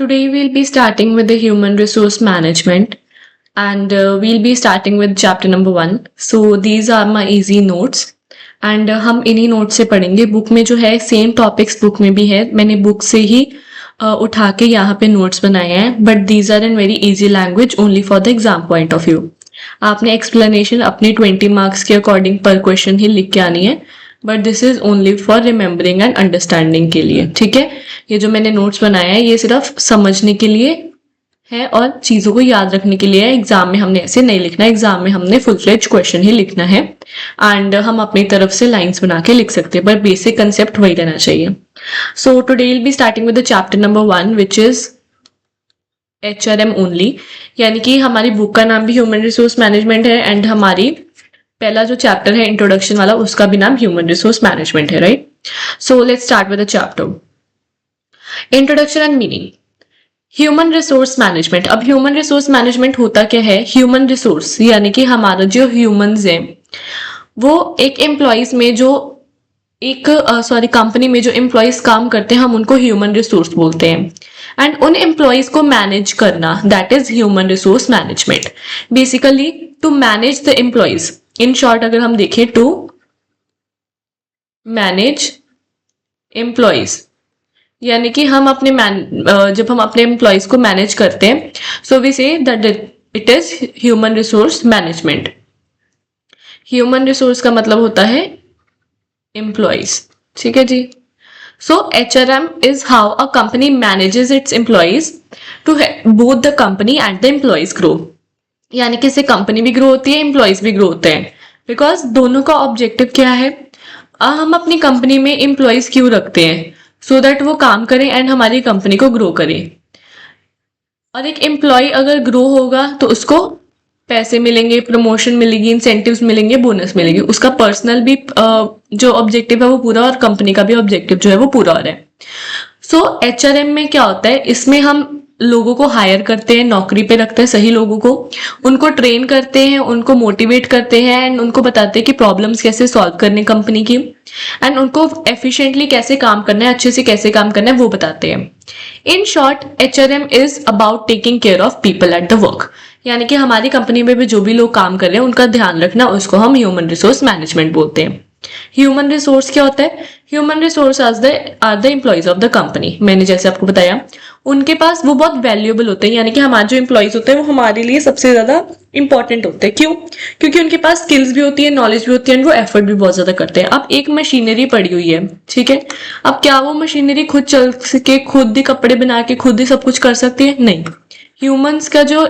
Today we'll be starting with the human resource management and we'll be starting with chapter number 1. So these are my easy notes and हम इन्हीं note से पढ़ेंगे. Book में जो है same topics book में भी है. मैंने बुक से ही उठा के यहाँ पे नोट्स बनाए हैं but these are in very easy language only for the exam point of view. आपने एक्सप्लेनेशन अपने 20 मार्क्स के अकॉर्डिंग पर क्वेश्चन ही लिख के आनी है but this is only for remembering and understanding के लिए. ठीक है, ये जो मैंने नोट्स बनाया है ये सिर्फ समझने के लिए है और चीज़ों को याद रखने के लिए है. एग्जाम में हमने ऐसे नहीं लिखना है, एग्जाम में हमने फुल फ्लेज क्वेश्चन ही लिखना है एंड हम अपनी तरफ से लाइंस बना के लिख सकते हैं पर बेसिक कंसेप्ट वही रहना चाहिए. So today will be starting with the chapter number 1 which is HRM only. यानी कि हमारी बुक का नाम भी ह्यूमन रिसोर्स मैनेजमेंट है एंड हमारी पहला जो चैप्टर है इंट्रोडक्शन वाला उसका भी नाम ह्यूमन रिसोर्स मैनेजमेंट है. Right, so let's start with the chapter introduction and meaning. Human resource management. अब ह्यूमन रिसोर्स मैनेजमेंट होता क्या है? ह्यूमन रिसोर्स यानी कि हमारा जो ह्यूमंस है वो एक एम्प्लॉइज में जो कंपनी में जो एम्प्लॉइज काम करते हैं हम उनको ह्यूमन रिसोर्स बोलते हैं एंड उन एम्प्लॉइज को मैनेज करना that is human resource management. Basically to manage the employees. In short अगर हम देखें टू मैनेज एम्प्लॉइज यानी कि हम अपने जब हम अपने एम्प्लॉइज को मैनेज करते हैं so we say that it is human resource management. Human resource का मतलब होता है एम्प्लॉइज. ठीक है जी. So HRM is how a company manages its employees to both the company and the employees grow. यानी कि इससे कंपनी भी ग्रो होती है, एम्प्लॉइज भी ग्रो होते हैं बिकॉज दोनों का ऑब्जेक्टिव क्या है? हम अपनी कंपनी में एम्प्लॉइज क्यों रखते हैं? सो दैट वो काम करें एंड हमारी कंपनी को ग्रो करें. और एक एम्प्लॉय अगर ग्रो होगा तो उसको पैसे मिलेंगे, प्रमोशन मिलेगी, इंसेंटिव्स मिलेंगे, बोनस मिलेंगे. उसका पर्सनल भी जो ऑब्जेक्टिव है वो पूरा और कंपनी का भी ऑब्जेक्टिव जो है वो पूरा हो रहा है. सो HRM में क्या होता है? इसमें हम लोगों को हायर करते हैं, नौकरी पे रखते हैं सही लोगों को, उनको ट्रेन करते हैं, उनको मोटिवेट करते हैं एंड उनको बताते हैं कि प्रॉब्लम्स कैसे सॉल्व करने कंपनी की एंड उनको एफिशिएंटली कैसे काम करना है, अच्छे से कैसे काम करना है वो बताते हैं. In short HRM is about taking care of people at the work. यानी कि हमारी कंपनी में भी जो भी लोग काम कर रहे हैं उनका ध्यान रखना, उसको हम ह्यूमन रिसोर्स मैनेजमेंट बोलते हैं. ह्यूमन रिसोर्स क्या होता है? Human resource are the employees of the company. मैंने जैसे आपको बताया उनके पास वो बहुत वैल्यूएबल होते हैं. यानी कि हमारे जो एम्प्लॉइज होते हैं वो हमारे लिए सबसे ज्यादा इंपॉर्टेंट होते हैं. क्यों? क्योंकि उनके पास स्किल्स भी होती है, नॉलेज भी होती है, वो एफर्ट भी बहुत ज्यादा करते हैं. अब एक मशीनरी पड़ी हुई है, ठीक है, अब क्या वो मशीनरी खुद चल सके, खुद ही कपड़े बना के खुद ही सब कुछ कर सकती है? नहीं. ह्यूमंस का जो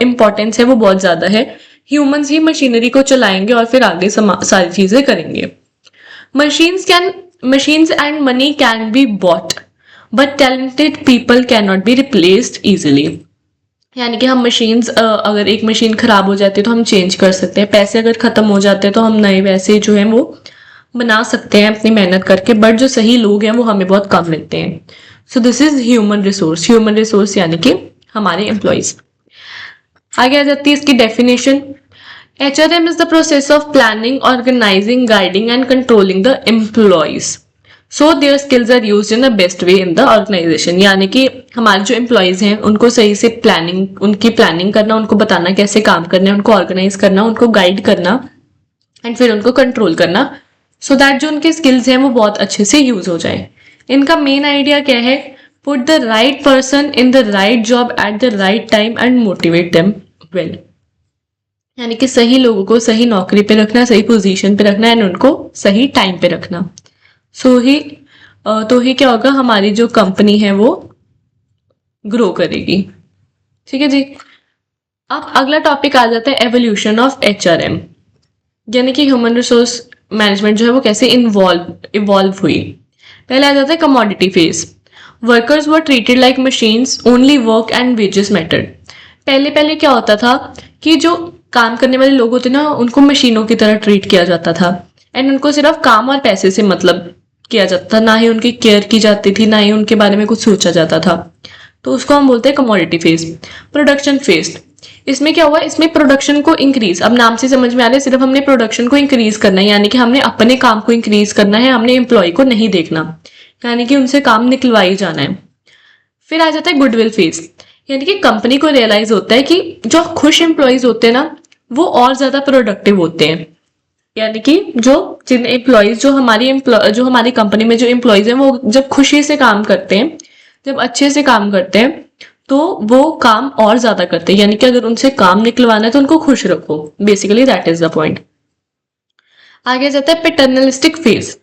इम्पोर्टेंस है वो बहुत ज्यादा है. ह्यूमंस ही मशीनरी को चलाएंगे और फिर आगे सारी चीजें करेंगे. machines and money can be bought but talented people cannot be replaced easily. यानी कि हम मशीन्स अगर एक मशीन खराब हो जाती है तो हम चेंज कर सकते हैं, पैसे अगर खत्म हो जाते हैं तो हम नए वैसे जो है वो बना सकते हैं अपनी मेहनत करके, बट जो सही लोग हैं वो हमें बहुत कम मिलते हैं. So this is human resource. Human resource यानी कि हमारे एम्प्लॉइज. आगे आ जाती है इसकी definition. HRM is the process of planning, organizing, guiding and controlling the employees so their skills are used in the best way in the organization. यानी कि हमारे जो एम्प्लॉइज हैं उनको सही से उनकी प्लानिंग करना, उनको बताना कैसे काम करना है, उनको ऑर्गेनाइज करना, उनको गाइड करना एंड फिर उनको कंट्रोल करना सो दैट जो उनके स्किल्स हैं वो बहुत अच्छे से यूज हो जाए. इनका मेन आइडिया क्या है? Put the right person in the right job at the right time and motivate them well. यानी कि सही लोगों को सही नौकरी पे रखना, सही पोजीशन पे रखना एंड उनको सही टाइम पे रखना. तो ही क्या होगा? हमारी जो कंपनी है वो ग्रो करेगी. ठीक है जी. अब अगला टॉपिक आ जाता है एवोल्यूशन ऑफ HRM. यानी कि ह्यूमन रिसोर्स मैनेजमेंट जो है वो कैसे इवॉल्व हुई. पहले आ जाता है commodity phase. Workers were treated like machines, only work and wages mattered. पहले क्या होता था कि जो काम करने वाले लोग होते ना उनको मशीनों की तरह ट्रीट किया जाता था एंड उनको सिर्फ काम और पैसे से मतलब किया जाता था, ना ही उनकी केयर की जाती थी, ना ही उनके बारे में कुछ सोचा जाता था. तो उसको हम बोलते हैं कमोडिटी फेज. Production phase. इसमें क्या हुआ? इसमें प्रोडक्शन को इंक्रीज, अब नाम से समझ में आ रहा है, सिर्फ हमने प्रोडक्शन को इंक्रीज करना है. यानी कि हमने अपने काम को इंक्रीज करना है, हमने एम्प्लॉय को नहीं देखना, यानी कि उनसे काम निकलवाई जाना है. फिर आ जाता है गुडविल फेज, यानी कि कंपनी को रियलाइज होता है कि जो खुश एम्प्लॉयज होते हैं ना वो और ज्यादा प्रोडक्टिव होते हैं। यानी कि जो जिन एम्प्लॉयज जो हमारी कंपनी में जो एम्प्लॉयज हैं वो जब खुशी से काम करते हैं, जब अच्छे से काम करते हैं तो वो काम और ज्यादा करते हैं। यानी कि अगर उनसे काम निकलवाना है तो उनको खुश रखो, basically that is the point. आगे जाता है paternalistic phase.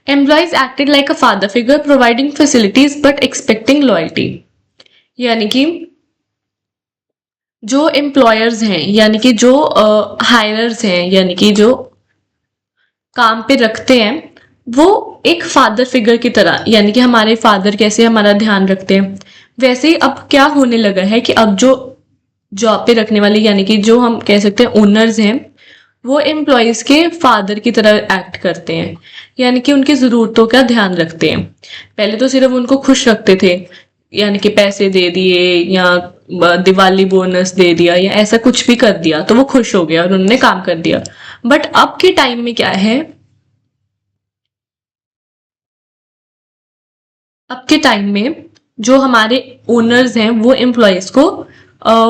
Employees acted like a father figure providing facilities but expecting loyalty. यानी कि जो एम्प्लॉयर्स हैं, यानी कि जो हायरर्स हैं, यानी कि जो काम पे रखते हैं, वो एक फादर फिगर की तरह, यानी कि हमारे फादर कैसे हमारा ध्यान रखते हैं, वैसे ही अब क्या होने लगा है कि अब जो जॉब पे रखने वाले, यानी कि जो हम कह सकते हैं ओनर्स हैं, वो एम्प्लॉयज के फादर की तरह एक्ट करते हैं। यानी कि उनकी जरूरतों का ध्यान रखते हैं। पहले तो सिर्फ उनको खुश रखते थे, यानी कि पैसे दे दिए या दिवाली बोनस दे दिया या ऐसा कुछ भी कर दिया तो वो खुश हो गया और उन्होंने काम कर दिया। बट अब के टाइम में क्या है, अब के टाइम में जो हमारे ओनर्स हैं वो एम्प्लॉयज को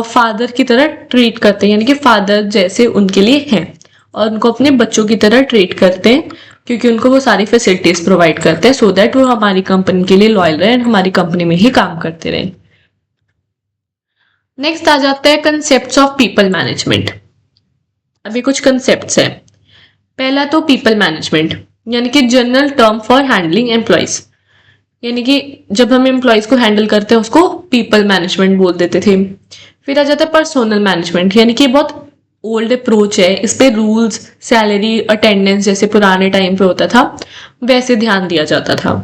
फादर की तरह ट्रीट करते हैं, यानी कि फादर जैसे उनके लिए हैं, और उनको अपने बच्चों की तरह ट्रीट करते हैं, क्योंकि उनको वो सारी फैसिलिटीज प्रोवाइड करते हैं सो दैट वो हमारी कंपनी के लिए लॉयल रहे, हमारी कंपनी में ही काम करते रहे। नेक्स्ट आ जाता है कंसेप्ट ऑफ पीपल मैनेजमेंट। अभी कुछ कंसेप्ट है। पहला तो पीपल मैनेजमेंट, यानी कि general term for handling employees. यानी कि जब हम एम्प्लॉयज को हैंडल करते हैं उसको पीपल मैनेजमेंट बोल देते थे। फिर आ जाता है पर्सोनल मैनेजमेंट, यानी कि बहुत ओल्ड अप्रोच है, इस पे रूल्स, सैलरी, अटेंडेंस जैसे पुराने टाइम पे होता था वैसे ध्यान दिया जाता था।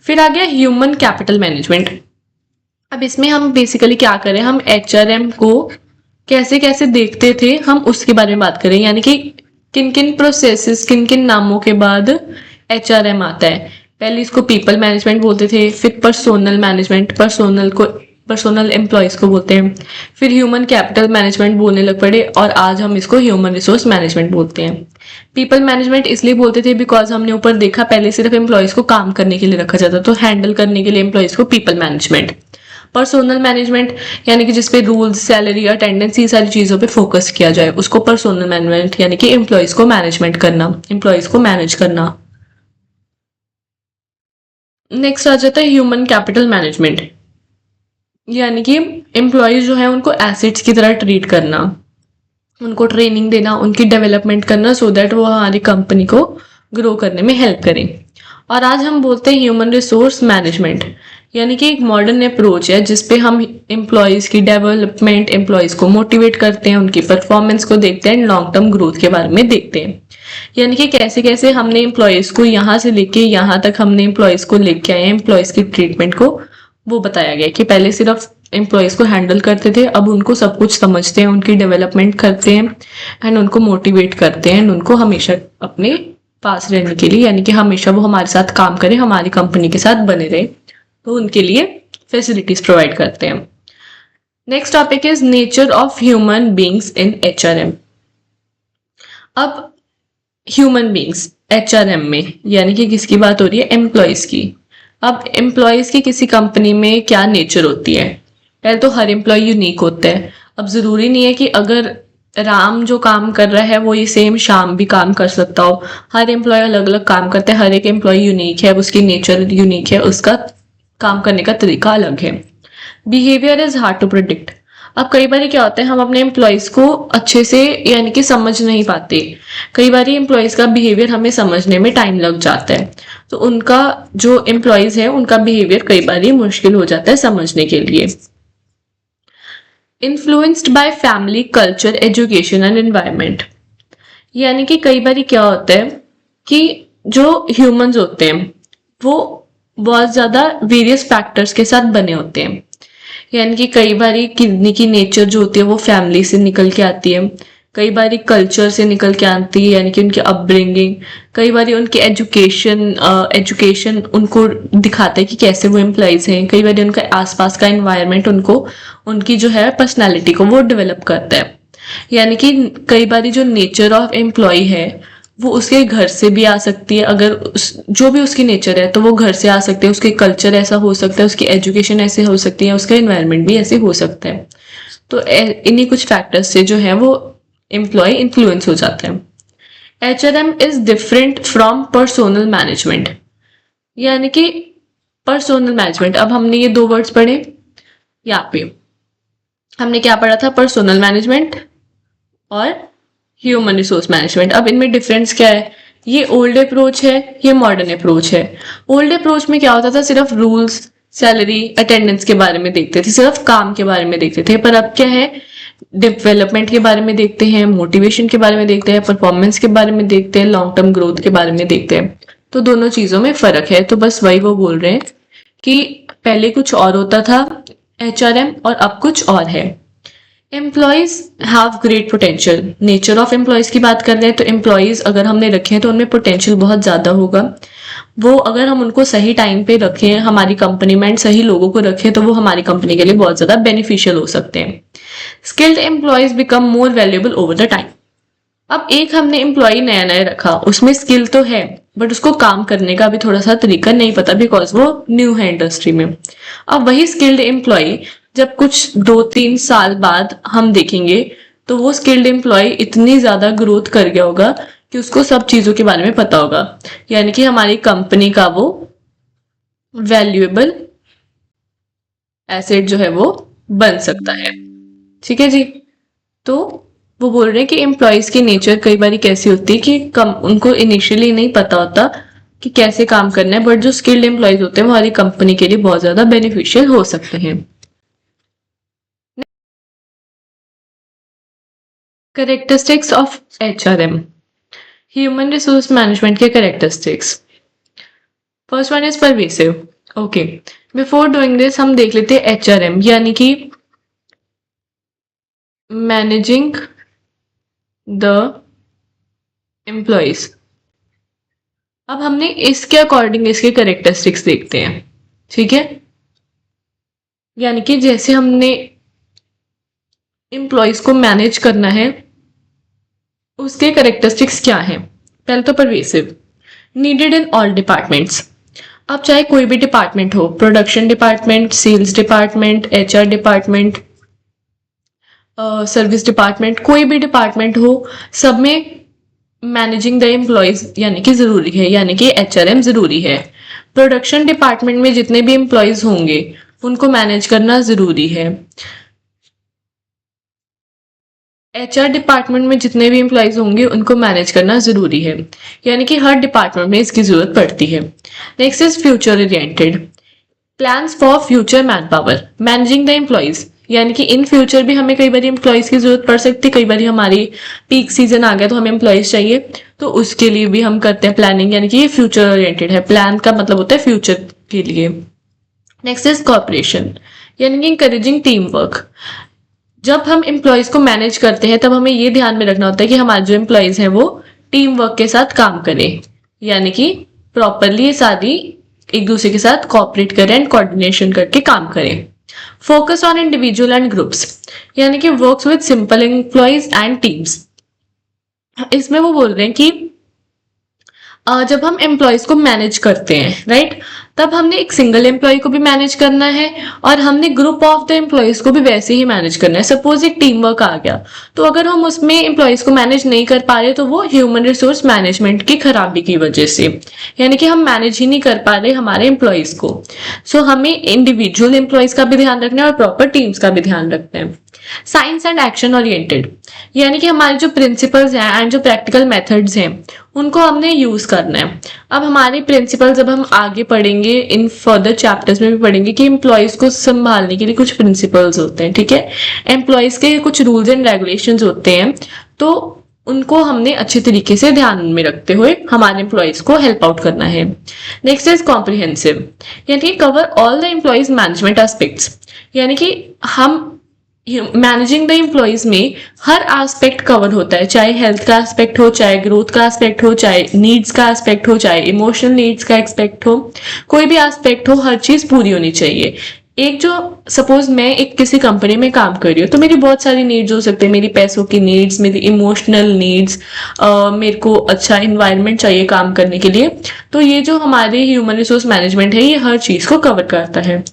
फिर आ गया ह्यूमन कैपिटल मैनेजमेंट। अब इसमें हम बेसिकली क्या करें, हम HRM को कैसे कैसे देखते थे हम उसके बारे में बात करें, यानी कि किन किन प्रोसेसेस, किन किन नामों के बाद HRM आता है। पहले इसको पीपल मैनेजमेंट बोलते थे, फिर पर्सोनल मैनेजमेंट, पर्सोनल एम्प्लॉयज को बोलते हैं, फिर ह्यूमन कैपिटल मैनेजमेंट बोलने लग पड़े और आज हम इसको ह्यूमन रिसोर्स मैनेजमेंट बोलते हैं। पीपल मैनेजमेंट इसलिए बोलते थे बिकॉज हमने ऊपर देखा पहले सिर्फ एम्प्लॉयज को काम करने के लिए रखा जाता, तो हैंडल करने के लिए एम्प्लॉयज को पीपल मैनेजमेंट। पर्सोनल मैनेजमेंट यानी कि जिसपे रूल्स, सैलरी, अटेंडेंस, ये सारी चीजों पे फोकस किया जाए, उसको पर्सोनल मैनेजमेंट, यानी कि एम्प्लॉयज को मैनेजमेंट करना, एम्प्लॉयज को मैनेज करना। नेक्स्ट आ जाता है ह्यूमन कैपिटल मैनेजमेंट, यानी कि एम्प्लॉयज जो है उनको एसेट्स की तरह ट्रीट करना, उनको ट्रेनिंग देना, उनकी डेवलपमेंट करना सो दैट वो हमारी कंपनी को ग्रो करने में हेल्प करें। और आज हम बोलते हैं ह्यूमन रिसोर्स मैनेजमेंट, यानी कि एक मॉडर्न अप्रोच है जिसपे हम एम्प्लॉयज की डेवलपमेंट, एम्प्लॉयज को मोटिवेट करते हैं, उनकी परफॉर्मेंस को देखते हैं, लॉन्ग टर्म ग्रोथ के बारे में देखते हैं। यानी कि कैसे कैसे हमने एम्प्लॉयज को यहाँ से लेके यहाँ तक हमने एम्प्लॉयज को लेके आए, एम्प्लॉयज की ट्रीटमेंट को वो बताया गया कि पहले सिर्फ एम्प्लॉयज को हैंडल करते थे, अब उनको सब कुछ समझते हैं, उनकी डेवलपमेंट करते हैं एंड उनको मोटिवेट करते हैं, उनको हमेशा अपने पास रहने के लिए, यानी कि हमेशा वो हमारे साथ काम करें, हमारी कंपनी के साथ बने रहे, तो उनके लिए फैसिलिटीज प्रोवाइड करते हैं। Next topic is nature of human beings in HRM। अब ह्यूमन बींग्स HRM में, यानी कि किसकी बात हो रही है, एम्प्लॉयज की। अब एम्प्लॉयज की किसी कंपनी में क्या नेचर होती है, पहले तो हर एम्प्लॉय यूनिक होता है। अब जरूरी नहीं है कि अगर राम जो काम कर रहा है वो ये सेम शाम भी काम कर सकता हो, हर एम्प्लॉय अलग अलग काम करते हैं, हर एक एम्प्लॉय यूनिक है, उसकी नेचर यूनिक है, उसका काम करने का तरीका अलग है। Behaviour is hard to predict. अब कई बार क्या होता है, हम अपने एम्प्लॉयज को अच्छे से यानी कि समझ नहीं पाते, कई बार एम्प्लॉयज का बिहेवियर हमें समझने में टाइम लग जाता है, तो उनका जो एम्प्लॉयज है उनका बिहेवियर कई बार मुश्किल हो जाता है समझने के लिए। Influenced by family, culture, education and environment, यानी कि कई बार क्या होता है कि जो ह्यूमंस होते हैं वो बहुत ज्यादा वेरियस फैक्टर्स के साथ बने होते हैं, यानी कि कई बार किडनी की नेचर जो होती है वो फैमिली से निकल के आती है, कई बार कल्चर से निकल के आती है, यानी कि उनकी अपब्रिंगिंग, कई बार उनकी एजुकेशन उनको दिखाता है कि कैसे वो एम्प्लॉयज हैं, कई बार उनका आसपास का एनवायरनमेंट उनको उनकी जो है पर्सनैलिटी को वो डेवलप करता है। यानी कि कई बार जो नेचर ऑफ एम्प्लॉय है वो उसके घर से भी आ सकती है, अगर जो भी उसकी नेचर है तो वो घर से आ सकते हैं, उसके कल्चर ऐसा हो सकता है, उसकी एजुकेशन ऐसे हो सकती है, उसका एनवायरनमेंट भी ऐसे हो सकता है। तो इन्हीं कुछ फैक्टर्स से जो है वो एम्प्लॉय इन्फ्लुएंस हो जाता है। HRM is different from personnel management, यानी कि पर्सोनल मैनेजमेंट, अब हमने ये 2 वर्ड्स पढ़े। यहाँ पे हमने क्या पढ़ा था, पर्सोनल मैनेजमेंट और ह्यूमन रिसोर्स मैनेजमेंट। अब इनमें डिफरेंस क्या है, ये ओल्ड अप्रोच है, ये मॉडर्न अप्रोच है। ओल्ड अप्रोच में क्या होता था, सिर्फ रूल्स, सैलरी, अटेंडेंस के बारे में देखते थे, सिर्फ काम के बारे में देखते थे। पर अब क्या है, डेवलपमेंट के बारे में देखते हैं, मोटिवेशन के बारे में देखते हैं, परफॉर्मेंस के बारे में देखते हैं, लॉन्ग टर्म ग्रोथ के बारे में देखते हैं। तो दोनों चीजों में फर्क है। तो बस वही वो बोल रहे हैं कि पहले कुछ और होता था HRM और अब कुछ और है। Employees have great potential, nature of employees की बात कर रहे हैं तो एम्प्लॉयज अगर हमने रखे हैं तो उनमें पोटेंशियल बहुत ज्यादा होगा। वो अगर हम उनको सही टाइम पे रखें, हमारी कंपनी में सही लोगों को रखें, तो वो हमारी कंपनी के लिए बहुत ज्यादा बेनिफिशियल हो सकते हैं। Skilled employees become more valuable over the time. अब एक हमने एम्प्लॉय नया नया रखा, उसमें स्किल तो है बट उसको काम करने का भी थोड़ा सा तरीका नहीं पता, बिकॉज वो न्यू है इंडस्ट्री में। अब वही स्किल्ड एम्प्लॉय जब कुछ 2-3 साल बाद हम देखेंगे तो वो स्किल्ड एम्प्लॉय इतनी ज्यादा ग्रोथ कर गया होगा कि उसको सब चीजों के बारे में पता होगा, यानी कि हमारी कंपनी का वो वैल्यूएबल एसेट जो है वो बन सकता है। ठीक है जी। तो वो बोल रहे हैं कि एम्प्लॉयज की नेचर कई बार कैसी होती है कि कम उनको इनिशियली नहीं पता होता कि कैसे काम करना है, बट जो स्किल्ड एम्प्लॉयज होते हैं वो हमारी कंपनी के लिए बहुत ज्यादा बेनिफिशियल हो सकते हैं। Characteristics of HRM, human resource management के characteristics. First one is pervasive. Okay, before doing this हम देख लेते हैं HRM, यानी कि मैनेजिंग द एम्प्लॉयज। अब हमने इसके अकॉर्डिंग इसके कैरेक्टरिस्टिक्स देखते हैं। ठीक है, यानी कि जैसे हमने एम्प्लॉयज को मैनेज करना है उसके कैरेक्टरिस्टिक्स क्या हैं। पहले तो pervasive, needed in all departments. अब चाहे कोई भी डिपार्टमेंट हो, production department, sales department, HR department, service department, कोई भी डिपार्टमेंट हो, सब में मैनेजिंग द एम्प्लॉयज यानी कि जरूरी है, यानी कि HRM जरूरी है। प्रोडक्शन डिपार्टमेंट में जितने भी एम्प्लॉयज होंगे उनको मैनेज करना जरूरी है। HR डिपार्टमेंट में जितने भी एम्प्लॉयज होंगे उनको मैनेज करना जरूरी है, यानी कि हर डिपार्टमेंट में इसकी जरूरत पड़ती है। Next is future oriented, plans for future man power, managing the employees, यानी कि इन फ्यूचर भी हमें कई बार एम्प्लॉयज की जरूरत पड़ सकती है। कई बार हमारी पीक सीजन आ गया तो हमें एम्प्लॉयज चाहिए, तो उसके लिए भी हम करते हैं प्लानिंग, यानी कि ये फ्यूचर ओरिएंटेड है। प्लान का मतलब होता है फ्यूचर के लिए। नेक्स्ट इज कॉर्पोरेशन, यानी कि इंकरेजिंग टीम वर्क। जब हम एम्प्लॉयज को मैनेज करते हैं तब हमें ये ध्यान में रखना होता है कि हमारे जो एम्प्लॉयज हैं वो टीम वर्क के साथ काम करें, यानी कि प्रॉपरली ये सारी एक दूसरे के साथ कोऑपरेट करें एंड कोऑर्डिनेशन करके काम करें। Focus on individual and groups, यानी कि works with simple employees and teams. इसमें वो बोल रहे हैं कि जब हम एम्प्लॉयज को मैनेज करते हैं, राइट, तब हमने एक सिंगल एम्प्लॉय को भी मैनेज करना है और हमने ग्रुप ऑफ द एम्प्लॉयज को भी वैसे ही मैनेज करना है। सपोज एक टीम वर्क आ गया, तो अगर हम उसमें एम्प्लॉयज को मैनेज नहीं कर पा रहे तो वो ह्यूमन रिसोर्स मैनेजमेंट की खराबी की वजह से, यानी कि हम मैनेज ही नहीं कर पा रहे हमारे एम्प्लॉयज को। सो हमें इंडिविजुअल एम्प्लॉयज का भी ध्यान रखना है और प्रॉपर टीम्स का भी ध्यान रखना है। साइंस एंड एक्शन ओरिएंटेड, यानी कि हमारे जो प्रिंसिपल्स हैं एंड जो प्रैक्टिकल मेथड्स हैं उनको हमने यूज करना है। अब हमारे प्रिंसिपल जब हम आगे पढ़ेंगे, इन फर्दर चैप्टर्स में भी पढ़ेंगे कि एम्प्लॉयज को संभालने के लिए कुछ प्रिंसिपल्स होते हैं। ठीक है, एम्प्लॉयज के कुछ रूल्स एंड रेगुलेशंस होते हैं, तो उनको हमने अच्छे तरीके से ध्यान में रखते हुए हमारे एम्प्लॉयज को हेल्प आउट करना है। नेक्स्ट इज कॉम्प्रिहेंसिव, यानी कि cover all the employees management aspects, यानी कि हम मैनेजिंग द एम्प्लॉयज में हर एस्पेक्ट कवर होता है, चाहे हेल्थ का एस्पेक्ट हो, चाहे ग्रोथ का एस्पेक्ट हो, चाहे नीड्स का एस्पेक्ट हो, चाहे इमोशनल नीड्स का एस्पेक्ट हो, कोई भी एस्पेक्ट हो, हर चीज पूरी होनी चाहिए। एक जो सपोज मैं एक किसी कंपनी में काम कर रही हूँ, तो मेरी बहुत सारी नीड्स हो सकते हैं, मेरी पैसों की नीड्स, मेरी इमोशनल नीड्स, मेरे को अच्छा इन्वायरमेंट चाहिए काम करने के लिए। तो ये जो हमारे ह्यूमन रिसोर्स मैनेजमेंट है, ये हर चीज को कवर करता है।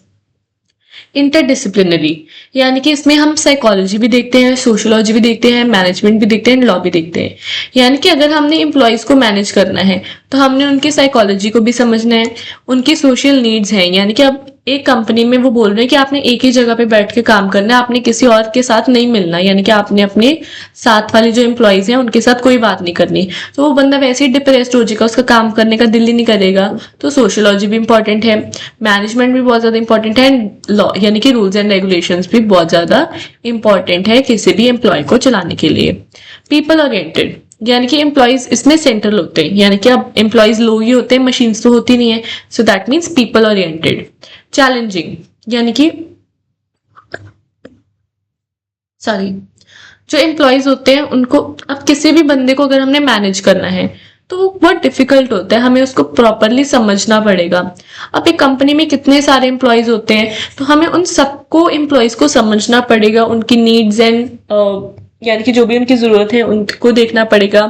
इंटरडिसिप्लिनरी, यानी कि इसमें हम साइकोलॉजी भी देखते हैं, सोशियोलॉजी भी देखते हैं, मैनेजमेंट भी देखते हैं, लॉ भी देखते हैं। यानी कि अगर हमने एम्प्लॉयज को मैनेज करना है, तो हमने उनकी साइकोलॉजी को भी समझना है, उनकी सोशल नीड्स हैं, यानी कि अब एक कंपनी में वो बोल रहे हैं कि आपने एक ही जगह पे बैठ के काम करना है, आपने किसी और के साथ नहीं मिलना, यानी कि आपने अपने साथ वाले जो एम्प्लॉयज हैं उनके साथ कोई बात नहीं करनी। तो वो बंदा वैसे ही डिप्रेस्ड हो जाएगा, उसका काम करने का दिल ही नहीं करेगा। तो सोशियोलॉजी भी इंपॉर्टेंट है, मैनेजमेंट भी बहुत ज्यादा इंपॉर्टेंट है, एंड लॉ यानी कि रूल्स एंड रेगुलेशंस भी बहुत ज्यादा इंपॉर्टेंट है किसी भी एम्प्लॉय को चलाने के लिए। पीपल ओरिएंटेड, यानी कि एम्प्लॉयज इसमें सेंट्रल होते हैं, यानी कि अब एम्प्लॉयज लोग ही होते हैं, मशीन्स तो होती नहीं है। So that means people oriented. Challenging, यानी कि सॉरी, जो एम्प्लॉयज होते हैं उनको, अब किसी भी बंदे को अगर हमने मैनेज करना है तो वो बहुत डिफिकल्ट होता है, हमें उसको प्रॉपरली समझना पड़ेगा। अब एक कंपनी में कितने सारे एम्प्लॉयज होते हैं, तो हमें उन सबको एम्प्लॉयज को समझना पड़ेगा, उनकी नीड्स एंड यानी कि जो भी उनकी जरूरत है उनको देखना पड़ेगा।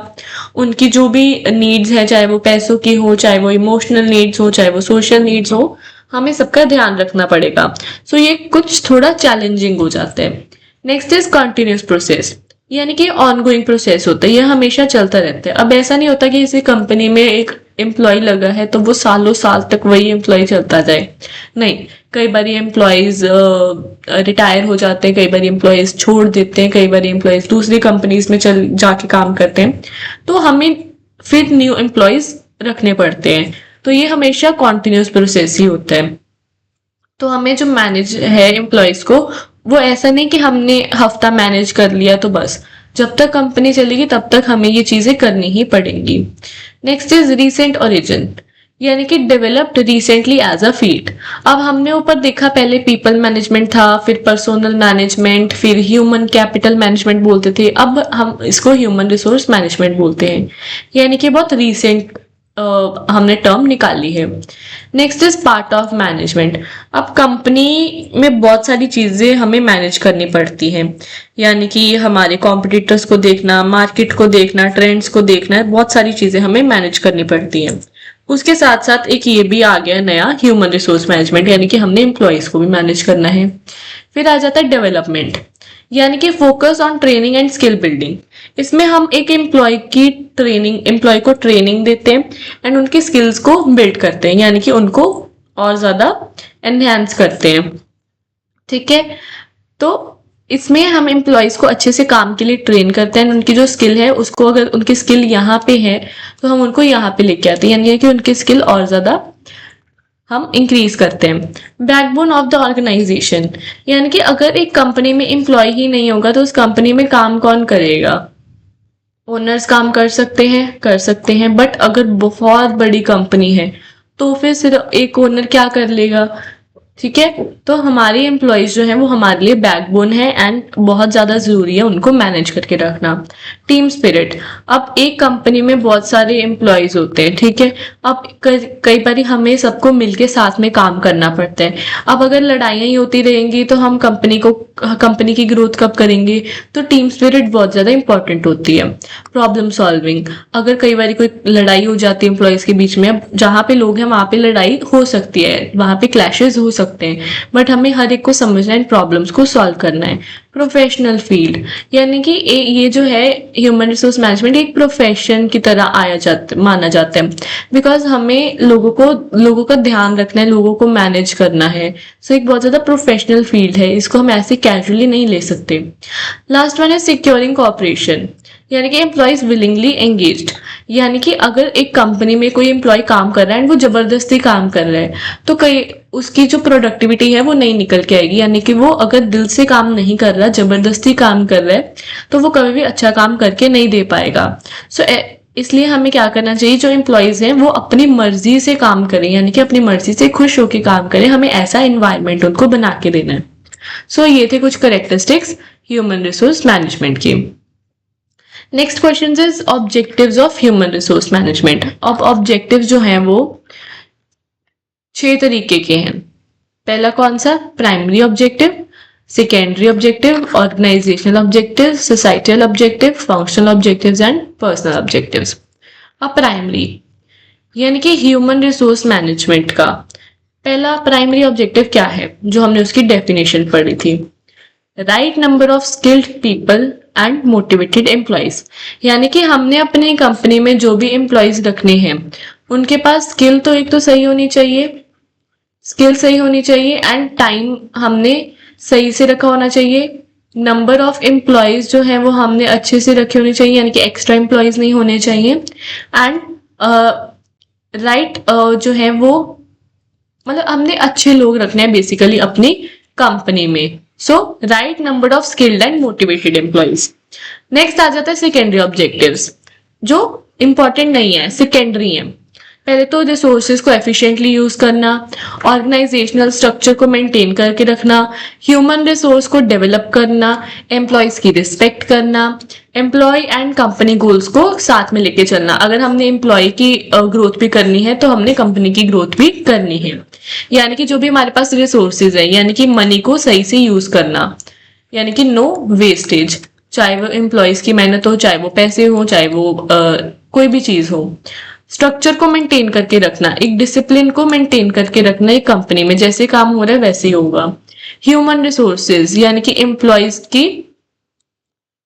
उनकी जो भी नीड्स है, चाहे वो पैसों की हो, चाहे वो इमोशनल नीड्स हो, चाहे वो सोशल नीड्स हो, हमें सबका ध्यान रखना पड़ेगा। सो ये कुछ थोड़ा चैलेंजिंग हो जाता है। नेक्स्ट इज कंटिन्यूस प्रोसेस, यानी कि ऑन गोइंग प्रोसेस होता है, ये हमेशा चलता रहता है। अब ऐसा नहीं होता कि किसी कंपनी में एक एम्प्लॉय लगा है तो वो सालों साल तक वही एम्प्लॉय चलता जाए, नहीं। कई बार एम्प्लॉयज रिटायर हो जाते हैं, कई बार एम्प्लॉयज छोड़ देते हैं, कई बार एम्प्लॉयज दूसरी कंपनीज में चल जाके काम करते हैं, तो हमें फिर न्यू एम्प्लॉयज रखने पड़ते हैं। तो ये हमेशा कॉन्टिन्यूस प्रोसेस ही होता है। तो हमें जो मैनेज है एम्प्लॉयज को, वो ऐसा नहीं कि हमने हफ्ता मैनेज कर लिया तो बस, जब तक कंपनी चलेगी तब तक हमें ये चीजें करनी ही पड़ेंगी। नेक्स्ट इज रिसेंट ओरिजिन, यानी कि developed recently as a field. अब हमने ऊपर देखा, पहले पीपल मैनेजमेंट था, फिर पर्सनल मैनेजमेंट, फिर ह्यूमन कैपिटल मैनेजमेंट बोलते थे, अब हम इसको ह्यूमन रिसोर्स मैनेजमेंट बोलते हैं, यानी कि बहुत रिसेंट हमने टर्म निकाली है। Next is part of management. अब कंपनी में बहुत सारी चीजें हमें मैनेज करनी पड़ती हैं, यानी कि हमारे कॉम्पिटिटर्स को देखना, मार्केट को देखना, ट्रेंड्स को देखना, बहुत सारी चीजें हमें मैनेज करनी पड़ती हैं। उसके साथ साथ एक ये भी आ गया नया, ह्यूमन रिसोर्स मैनेजमेंट, यानी कि हमने एम्प्लॉयज को भी मैनेज करना है। फिर आ जाता है डेवलपमेंट, यानी कि focus on training and skill building. इसमें हम एक एम्प्लॉय को ट्रेनिंग देते हैं एंड उनकी स्किल्स को बिल्ड करते हैं, यानी कि उनको और ज्यादा एनहेंस करते हैं। ठीक है, तो इसमें हम एम्प्लॉयज को अच्छे से काम के लिए ट्रेन करते हैं, उनकी जो स्किल है उसको, अगर उनकी स्किल यहाँ पे है तो हम उनको यहाँ पे लेके आते हैं, यानी कि उनकी स्किल और ज्यादा हम इंक्रीज करते हैं। बैकबोन ऑफ द ऑर्गेनाइजेशन, यानी कि अगर एक कंपनी में एम्प्लॉय ही नहीं होगा तो उस कंपनी में काम कौन करेगा? ओनर्स काम कर सकते हैं, बट अगर बहुत बड़ी कंपनी है तो फिर सिर्फ एक ओनर क्या कर लेगा? ठीक है, तो हमारे एम्प्लॉयज जो है वो हमारे लिए बैकबोन है एंड बहुत ज्यादा जरूरी है उनको मैनेज करके रखना। टीम स्पिरिट, अब एक कंपनी में बहुत सारे एम्प्लॉयज होते हैं, ठीक है, अब कई बार हमें सबको मिलके साथ में काम करना पड़ता है। अब अगर लड़ाइयां ही होती रहेंगी तो हम कंपनी की ग्रोथ कब करेंगे? तो टीम स्पिरिट बहुत ज्यादा इंपॉर्टेंट होती है। प्रॉब्लम सॉल्विंग, अगर कई बार कोई लड़ाई हो जाती है एम्प्लॉयज के बीच में, अब जहाँ पे लोग हैं वहां पे लड़ाई हो सकती है, वहां पे क्लैशेस हो सकते हैं, बट हमें हर एक को समझना है, प्रॉब्लम्स को सॉल्व करना है। प्रोफेशनल फील्ड, यानी कि ये जो है ह्यूमन रिसोर्स मैनेजमेंट एक प्रोफेशन की तरह माना जाता है, बिकॉज हमें लोगों का ध्यान रखना है, लोगों को मैनेज करना है। सो एक बहुत ज्यादा प्रोफेशनल फील्ड है, इसको हम ऐसे कैजुअली नहीं ले सकते। लास्ट वन है सिक्योरिंग कॉपरेशन, यानी कि एम्प्लॉयज विलिंगली एंगेज्ड, यानी कि अगर एक कंपनी में कोई एम्प्लॉय काम कर रहा है एंड वो जबरदस्ती काम कर रहा है तो कई उसकी जो प्रोडक्टिविटी है वो नहीं निकल के आएगी, यानी कि वो अगर दिल से काम नहीं कर रहा, जबरदस्ती काम कर रहा है, तो वो कभी भी अच्छा काम करके नहीं दे पाएगा। सो इसलिए हमें क्या करना चाहिए, जो एम्प्लॉयज हैं वो अपनी मर्जी से काम करें, यानी कि अपनी मर्जी से खुश होकर काम करें, हमें ऐसा एनवायरनमेंट उनको बना के देना है। सो ये थे कुछ कैरेक्टरिस्टिक्स ह्यूमन रिसोर्स मैनेजमेंट की। Next question is objectives of human resource management. अब ऑब्जेक्टिव जो हैं वो 6 तरीके के हैं। पहला कौन सा? Primary objective, secondary objective, organisational objective, societal objective, functional objectives and personal objectives. अब प्राइमरी यानी कि ह्यूमन रिसोर्स मैनेजमेंट का पहला प्राइमरी ऑब्जेक्टिव क्या है, जो हमने उसकी डेफिनेशन पढ़ी थी? Right number of skilled people and motivated employees, यानी कि हमने अपने कंपनी में जो भी एम्प्लॉयज रखने हैं उनके पास स्किल तो एक तो सही होनी चाहिए, स्किल सही होनी चाहिए, एंड टाइम हमने सही से रखा होना चाहिए। नंबर ऑफ एम्प्लॉयज जो है वो हमने अच्छे से रखे होने चाहिए, यानी कि एक्स्ट्रा एम्प्लॉयज नहीं होने चाहिए। एंड राइट जो है वो मतलब हमने अच्छे लोग रखने हैं बेसिकली अपनी कंपनी में। So right number of skilled and motivated employees. Next आ जाता है सेकेंडरी ऑब्जेक्टिव्स, जो इंपॉर्टेंट नहीं है, सेकेंडरी है। पहले तो रिसोर्सेज को एफिशिएंटली यूज करना, ऑर्गेनाइजेशनल स्ट्रक्चर को मेंटेन करके रखना, ह्यूमन रिसोर्स को डेवलप करना, एम्प्लॉयज की रिस्पेक्ट करना, एम्प्लॉय एंड कंपनी गोल्स को साथ में लेके चलना। अगर हमने एम्प्लॉय की ग्रोथ भी करनी है तो हमने कंपनी की ग्रोथ भी करनी है। यानी कि जो भी हमारे पास रिसोर्सेज है, यानी कि मनी को सही से यूज करना, यानी कि नो वेस्टेज, चाहे वो एम्प्लॉयज की मेहनत हो, चाहे वो पैसे हो, चाहे वो कोई भी चीज हो। स्ट्रक्चर को मेंटेन करके रखना, एक डिसिप्लिन को मेंटेन करके रखना, एक कंपनी में जैसे काम हो रहा है वैसे ही होगा। ह्यूमन रिसोर्सेज यानी कि एम्प्लॉयज की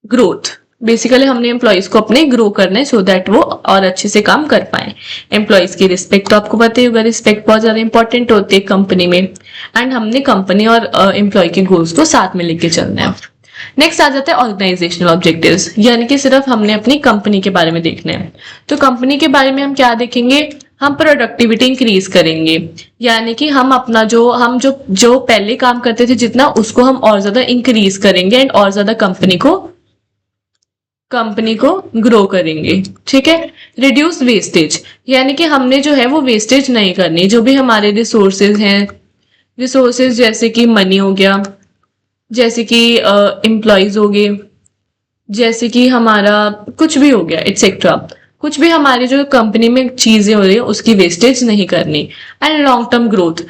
ग्रोथ, बेसिकली हमने एम्प्लॉयज को अपने ग्रो करना है सो दैट वो और अच्छे से काम कर पाए। एम्प्लॉयज की रिस्पेक्ट तो आपको पता ही होगा, रिस्पेक्ट बहुत ज्यादा इंपॉर्टेंट होती है कंपनी में। एंड हमने कंपनी और एम्प्लॉय के गोल्स को साथ में लेके चलना है। नेक्स्ट आ जाता है ऑर्गेनाइजेशनल ऑब्जेक्टिव्स, यानी कि सिर्फ हमने अपनी कंपनी के बारे में देखना है। तो कंपनी के बारे में हम क्या देखेंगे? हम प्रोडक्टिविटी इंक्रीज करेंगे, यानी कि हम अपना जो पहले काम करते थे जितना, उसको हम और ज्यादा इंक्रीज करेंगे एंड और ज्यादा कंपनी को ग्रो करेंगे। ठीक है। रिड्यूस वेस्टेज, यानी कि हमने जो है वो वेस्टेज नहीं करनी। जो भी हमारे रिसोर्सेज हैं, रिसोर्सेज जैसे कि मनी हो गया, जैसे कि एम्प्लॉयज हो गए, जैसे कि हमारा कुछ भी हो गया एक्सेट्रा, कुछ भी हमारे जो कंपनी में चीजें हो रही है उसकी वेस्टेज नहीं करनी। एंड लॉन्ग टर्म ग्रोथ,